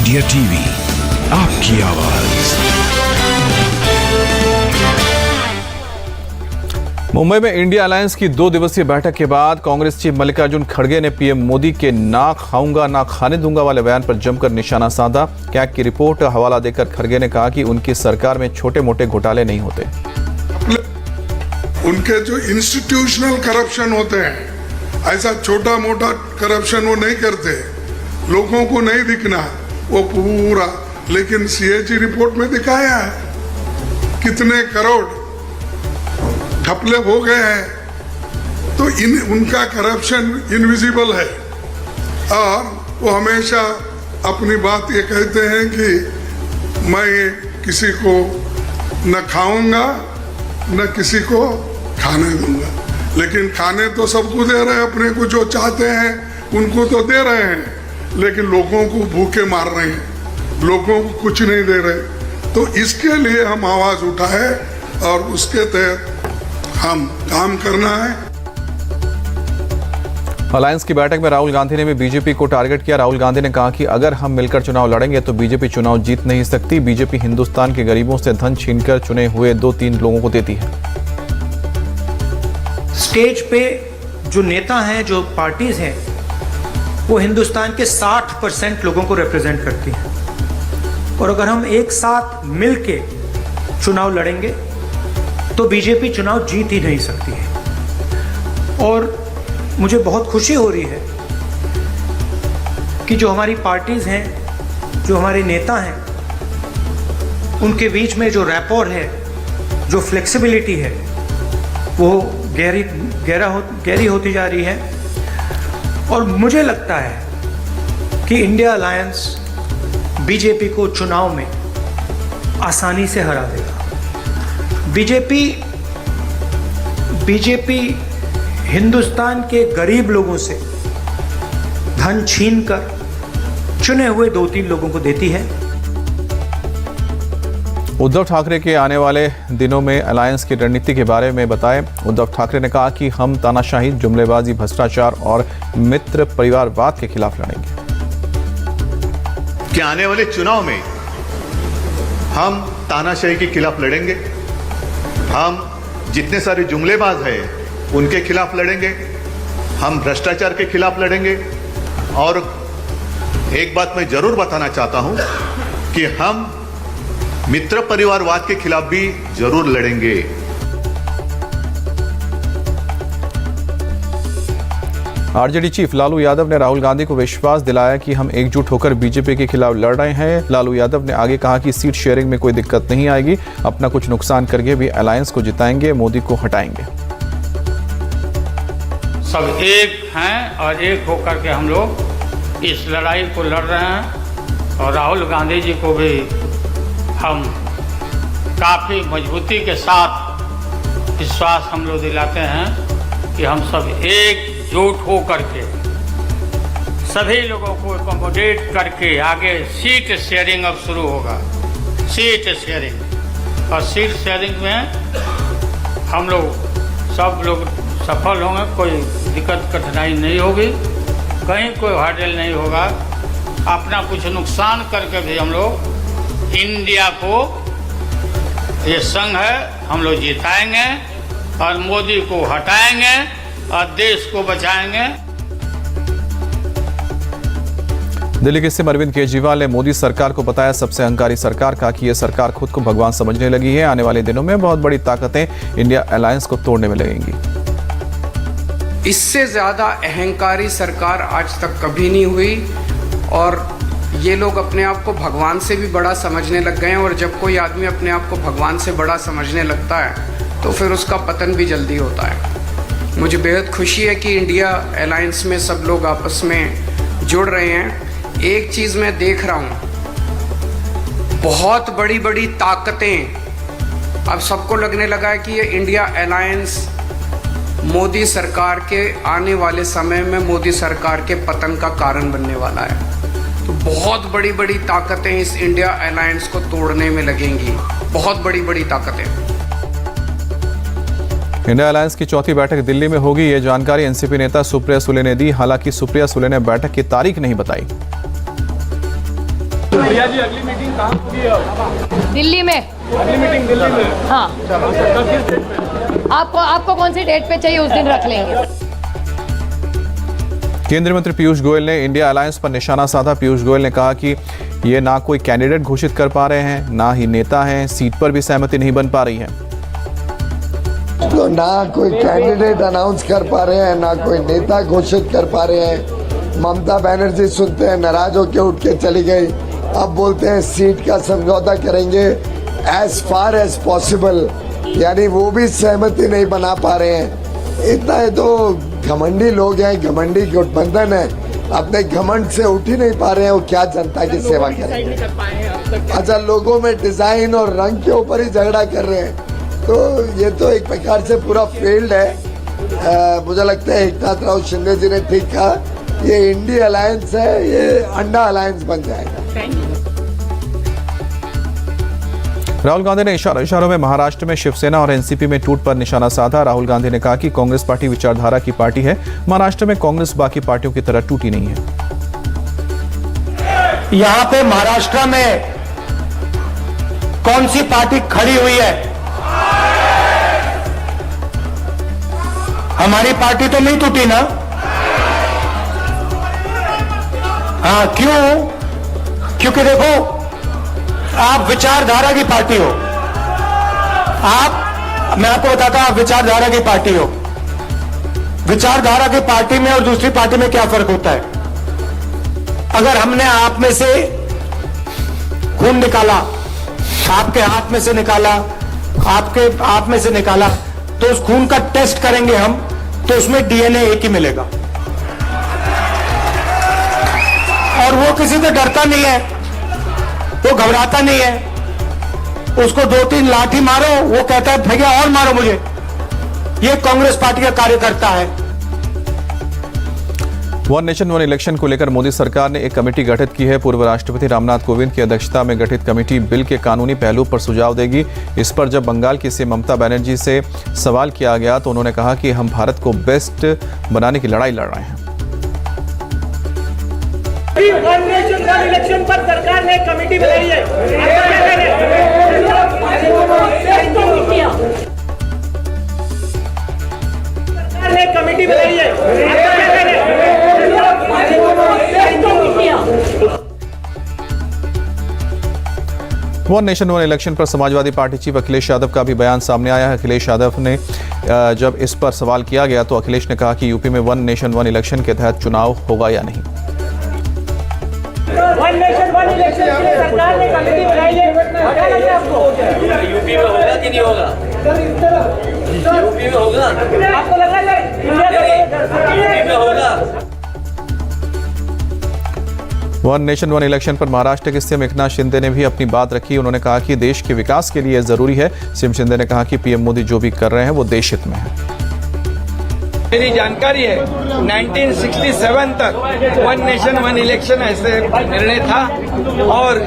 India TV, आपकी आवाज। मुंबई में इंडिया अलायंस की 2 दिवसीय बैठक के बाद कांग्रेस चीफ मल्लिकार्जुन खड़गे ने पीएम मोदी के ना खाऊंगा ना खाने दूंगा वाले बयान पर जमकर निशाना साधा। कैग की रिपोर्ट हवाला देकर खड़गे ने कहा कि उनकी सरकार में छोटे मोटे घोटाले नहीं होते। उनके जो इंस्टीट्यूशनल करप्शन होते हैं, ऐसा छोटा मोटा करप्शन वो नहीं करते, लोगों को नहीं दिखना वो पूरा। लेकिन सीएजी रिपोर्ट में दिखाया है कितने करोड़ घपले हो गए हैं। तो उनका करप्शन इनविजिबल है और वो हमेशा अपनी बात ये कहते हैं कि मैं किसी को न खाऊंगा न किसी को खाने दूंगा। लेकिन खाने तो सबको दे रहे हैं, अपने को जो चाहते हैं उनको तो दे रहे हैं, लेकिन लोगों को भूखे मार रहे हैं, लोगों को कुछ नहीं दे रहे। तो इसके लिए हम आवाज उठाए और उसके तहत हम काम करना है। अलायंस की बैठक में राहुल गांधी ने भी बीजेपी को टारगेट किया। राहुल गांधी ने कहा कि अगर हम मिलकर चुनाव लड़ेंगे तो बीजेपी चुनाव जीत नहीं सकती। बीजेपी हिंदुस्तान के गरीबों से धन छीनकर चुने हुए 2-3 लोगों को देती है। स्टेज पे जो नेता हैं, जो पार्टीज हैं, वो हिंदुस्तान के 60% लोगों को रिप्रेजेंट करती हैं। और अगर हम एक साथ मिलके चुनाव लड़ेंगे तो बीजेपी चुनाव जीत ही नहीं सकती है। और मुझे बहुत खुशी हो रही है कि जो हमारी पार्टीज हैं, जो हमारे नेता हैं, उनके बीच में जो रैपोर है, जो फ्लेक्सिबिलिटी है, वो गहरी होती जा रही है। और मुझे लगता है कि इंडिया अलायंस बीजेपी को चुनाव में आसानी से हरा देगा। बीजेपी हिंदुस्तान के गरीब लोगों से धन छीनकर चुने हुए 2-3 लोगों को देती है। उद्धव ठाकरे के आने वाले दिनों में अलायंस की रणनीति के बारे में बताएं। उद्धव ठाकरे ने कहा कि हम तानाशाही, जुमलेबाजी, भ्रष्टाचार और मित्र परिवारवाद के खिलाफ लड़ेंगे। कि आने वाले चुनाव में हम तानाशाही के खिलाफ लड़ेंगे, हम जितने सारे जुमलेबाज हैं उनके खिलाफ लड़ेंगे, हम भ्रष्टाचार के खिलाफ लड़ेंगे। और एक बात मैं जरूर बताना चाहता हूं कि हम मित्र परिवारवाद के खिलाफ भी जरूर लड़ेंगे। आरजेडी चीफ लालू यादव ने राहुल गांधी को विश्वास दिलाया कि हम एकजुट होकर बीजेपी के खिलाफ लड़ रहे हैं। लालू यादव ने आगे कहा कि सीट शेयरिंग में कोई दिक्कत नहीं आएगी, अपना कुछ नुकसान करके भी अलायंस को जिताएंगे, मोदी को हटाएंगे। सब एक हैं और एक होकर के हम लोग इस लड़ाई को लड़ रहे हैं। और राहुल गांधी जी को भी हम काफ़ी मजबूती के साथ विश्वास हम लोग दिलाते हैं कि हम सब एकजुट हो करके सभी लोगों को अकोमोडेट करके आगे सीट शेयरिंग अब शुरू होगा। सीट शेयरिंग, और सीट शेयरिंग में हम लोग सब लोग सफल होंगे, कोई दिक्कत कठिनाई नहीं होगी, कहीं कोई हर्डल नहीं होगा। अपना कुछ नुकसान करके भी हम लोग इंडिया को, ये संघ है, हम लोग जिताएंगे और मोदी को हटाएंगे और देश को बचाएंगे। दिल्ली के सीएम अरविंद केजरीवाल ने मोदी सरकार को बताया सबसे अहंकारी सरकार। कहा कि यह सरकार खुद को भगवान समझने लगी है। आने वाले दिनों में बहुत बड़ी ताकतें इंडिया अलायंस को तोड़ने में लगेंगी। इससे ज्यादा अहंकारी सरकार आज तक कभी नहीं हुई और ये लोग अपने आप को भगवान से भी बड़ा समझने लग गए हैं। और जब कोई आदमी अपने आप को भगवान से बड़ा समझने लगता है तो फिर उसका पतन भी जल्दी होता है। मुझे बेहद खुशी है कि इंडिया अलायंस में सब लोग आपस में जुड़ रहे हैं। एक चीज़ मैं देख रहा हूँ, बहुत बड़ी बड़ी ताकतें, अब सबको लगने लगा है कि ये इंडिया अलायंस मोदी सरकार के आने वाले समय में मोदी सरकार के पतन का कारण बनने वाला है। तो बहुत बड़ी बड़ी ताकतें इस इंडिया अलायंस को तोड़ने में लगेंगी, बहुत बड़ी बड़ी ताकतें। इंडिया अलायंस की चौथी बैठक दिल्ली में होगी। ये जानकारी एनसीपी नेता सुप्रिया सुले ने दी। हालांकि सुप्रिया सुले ने बैठक की तारीख नहीं बताई। भैया जी अगली मीटिंग कहाँ होगी अब? दिल्ली में। अगली मीटिंग दिल्ली में? हाँ। कब किस डेट पे? आपको कौन सी डेट पे चाहिए उस दिन रख लेंगे। केंद्रीय मंत्री पीयूष गोयल ने इंडिया अलायंस पर निशाना साधा। पीयूष गोयल ने कहा कि ये ना कोई कैंडिडेट घोषित कर पा रहे हैं, ना ही नेता हैं, सीट पर भी सहमति नहीं बन पा रही है। तो ना कोई कैंडिडेट अनाउंस कर पा रहे हैं, ना कोई नेता घोषित कर पा रहे हैं। ममता बनर्जी सुनते हैं नाराज होकर उठ के चली गई, अब बोलते हैं सीट का समझौता करेंगे एज फार एज पॉसिबल, यानी वो भी सहमति नहीं बना पा रहे हैं। इतना है तो घमंडी लोग हैं, घमंडी गठबंधन है, अपने घमंड से उठ ही नहीं पा रहे हैं, वो क्या जनता की सेवा करेंगे। अच्छा, लोगों में डिजाइन और रंग के ऊपर ही झगड़ा कर रहे हैं, तो ये तो एक प्रकार से पूरा फेल्ड है। मुझे लगता है एकनाथ राव शिंदे जी ने ठीक कहा, ये इंडिया अलायंस है, ये अंडा अलायंस बन जाएगा। राहुल गांधी ने इशारों में महाराष्ट्र में शिवसेना और एनसीपी में टूट पर निशाना साधा। राहुल गांधी ने कहा कि कांग्रेस पार्टी विचारधारा की पार्टी है, महाराष्ट्र में कांग्रेस बाकी पार्टियों की तरह टूटी नहीं है। यहां पे महाराष्ट्र में कौन सी पार्टी खड़ी हुई है? हमारी पार्टी तो नहीं टूटी ना? हाँ, क्यों? क्योंकि देखो, आप विचारधारा की पार्टी हो। मैं आपको बताता हूं, आप विचारधारा की पार्टी हो। विचारधारा की पार्टी में और दूसरी पार्टी में क्या फर्क होता है? अगर हमने आप में से खून निकाला, आपके हाथ में से निकाला, आपके आप में से निकाला, तो उस खून का टेस्ट करेंगे हम, तो उसमें डीएनए एक ही मिलेगा। और वो किसी से डरता नहीं है, वो घबराता नहीं है। उसको 2-3 लाठी मारो, वो कहता है भैया और मारो मुझे। ये कांग्रेस पार्टी का कार्यकर्ता है। वन नेशन वन इलेक्शन को लेकर मोदी सरकार ने एक कमेटी गठित की है। पूर्व राष्ट्रपति रामनाथ कोविंद की अध्यक्षता में गठित कमेटी बिल के कानूनी पहलू पर सुझाव देगी। इस पर जब बंगाल की सीएम ममता बनर्जी से सवाल किया गया तो उन्होंने कहा कि हम भारत को बेस्ट बनाने की लड़ाई लड़ रहे हैं। वन नेशन वन इलेक्शन पर सरकार ने कमेटी बनाई है। सरकार ने कमेटी बनाई है। वन नेशन वन इलेक्शन पर समाजवादी पार्टी चीफ अखिलेश यादव का भी बयान सामने आया है। अखिलेश यादव ने जब इस पर सवाल किया गया तो अखिलेश ने कहा कि यूपी में वन नेशन वन इलेक्शन के तहत चुनाव होगा या नहीं। वन नेशन वन इलेक्शन के लिए सरकार ने कमेटी बनाई है, क्या लग रहा है आपको? यूपी में होगा कि नहीं होगा? यूपी में होगा? आपको लग रहा है यूपी में होगा? वन नेशन वन इलेक्शन पर महाराष्ट्र के सीएम एकनाथ शिंदे ने भी अपनी बात रखी। उन्होंने कहा कि देश के विकास के लिए जरूरी है। सीएम शिंदे ने कहा कि पीएम मोदी जो भी कर रहे हैं वो देश हित में है। मेरी जानकारी है 1967 तक वन नेशन वन इलेक्शन ऐसे निर्णय था और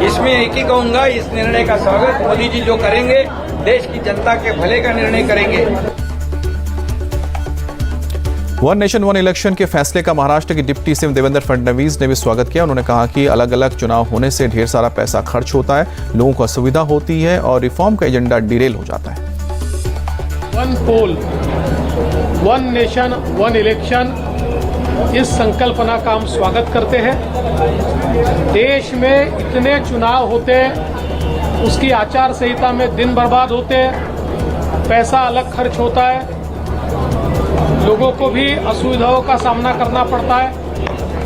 इसमें एक ही कहूंगा, इस निर्णय का स्वागत मोदी जी जो करेंगे, देश की जनता के भले का निर्णय करेंगे। वन नेशन वन इलेक्शन के फैसले का महाराष्ट्र के डिप्टी सीएम देवेंद्र फडणवीस ने भी स्वागत किया। उन्होंने कहा कि अलग अलग चुनाव होने से ढेर सारा पैसा खर्च होता है, लोगों को असुविधा होती है और रिफॉर्म का एजेंडा डिरेल हो जाता है। वन पोल वन नेशन वन इलेक्शन, इस संकल्पना का हम स्वागत करते हैं। देश में इतने चुनाव होते हैं, उसकी आचार संहिता में दिन बर्बाद होते हैं, पैसा अलग खर्च होता है, लोगों को भी असुविधाओं का सामना करना पड़ता है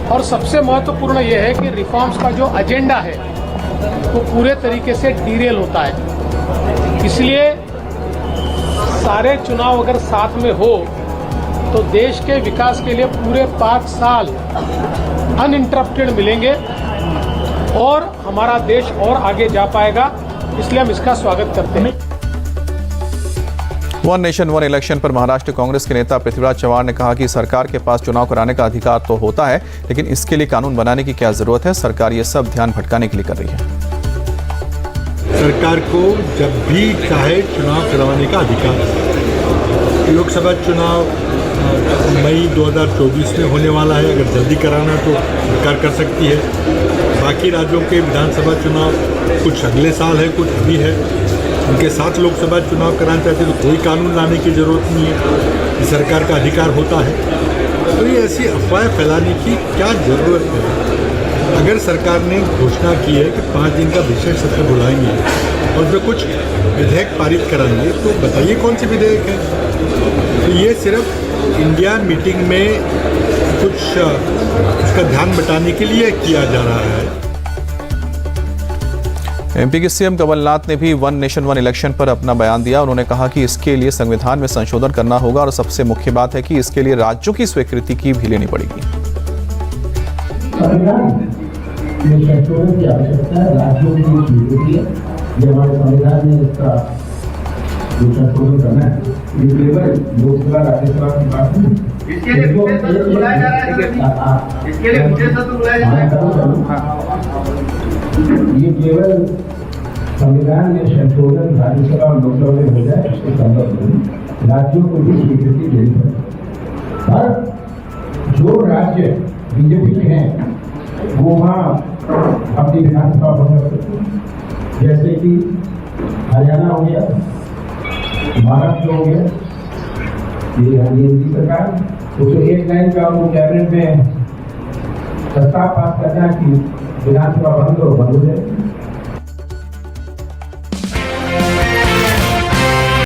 और सबसे महत्वपूर्ण यह है कि रिफॉर्म्स का जो एजेंडा है वो पूरे तरीके से डीरेल होता है। इसलिए सारे चुनाव अगर साथ में हो तो देश के विकास के लिए पूरे 5 साल अनइंटरप्टेड मिलेंगे और हमारा देश और आगे जा पाएगा, इसलिए हम इसका स्वागत करते हैं। वन नेशन वन इलेक्शन पर महाराष्ट्र कांग्रेस के नेता पृथ्वीराज चव्हाण ने कहा कि सरकार के पास चुनाव कराने का अधिकार तो होता है, लेकिन इसके लिए कानून बनाने की क्या जरूरत है? सरकार ये सब ध्यान भटकाने के लिए कर रही है। सरकार को जब भी चाहे चुनाव करवाने का अधिकार है। लोकसभा चुनाव मई 2024 में होने वाला है, अगर जल्दी कराना तो सरकार कर सकती है। बाकी राज्यों के विधानसभा चुनाव कुछ अगले साल है, कुछ अभी है, उनके साथ लोकसभा चुनाव कराना चाहते तो कोई कानून लाने की ज़रूरत नहीं है, ये सरकार का अधिकार होता है। तो ये ऐसी अफवाह फैलाने की क्या ज़रूरत है? अगर सरकार ने घोषणा की है कि 5 दिन का विशेष सत्र बुलाएंगे और उसमें कुछ विधेयक पारित कराएंगे, तो बताइए कौन से विधेयक है? तो ये सिर्फ इंडिया मीटिंग में कुछ उसका ध्यान बटाने के लिए किया जा रहा है। एमपी के सीएम कमलनाथ ने भी वन नेशन वन इलेक्शन पर अपना बयान दिया। उन्होंने कहा कि इसके लिए संविधान में संशोधन करना होगा और सबसे मुख्य बात है कि इसके लिए राज्यों की स्वीकृति की भी लेनी पड़ेगी। संशोधन की आवश्यकता है, राज्यों की स्वीकृति है, ये हमारे संविधान में इसका जो संशोधन करना है। ये केवल लोकसभा राज्यसभा की बात नहीं, इसके लिए मुझे सत्र बुलाया जा रहा है, इसके लिए मुझे सत्र बुलाया जा रहा है। ये केवल संविधान में संशोधन राज्यसभा और लोकसभा में हो जाए इसके संबंध में राज्यों को भी स्वीकृति देनी पड़ेगी। पर जो राज्य बीजेपी के हैं वो वहाँ अपनी विधानसभा बना सकते हैं, जैसे कि हरियाणा हो गया, महाराष्ट्र हो गया, ये एनडीए सरकार, तो एक लाइन का वो कैबिनेट में प्रस्ताव पास करना कि विधानसभा बंद हो जाए।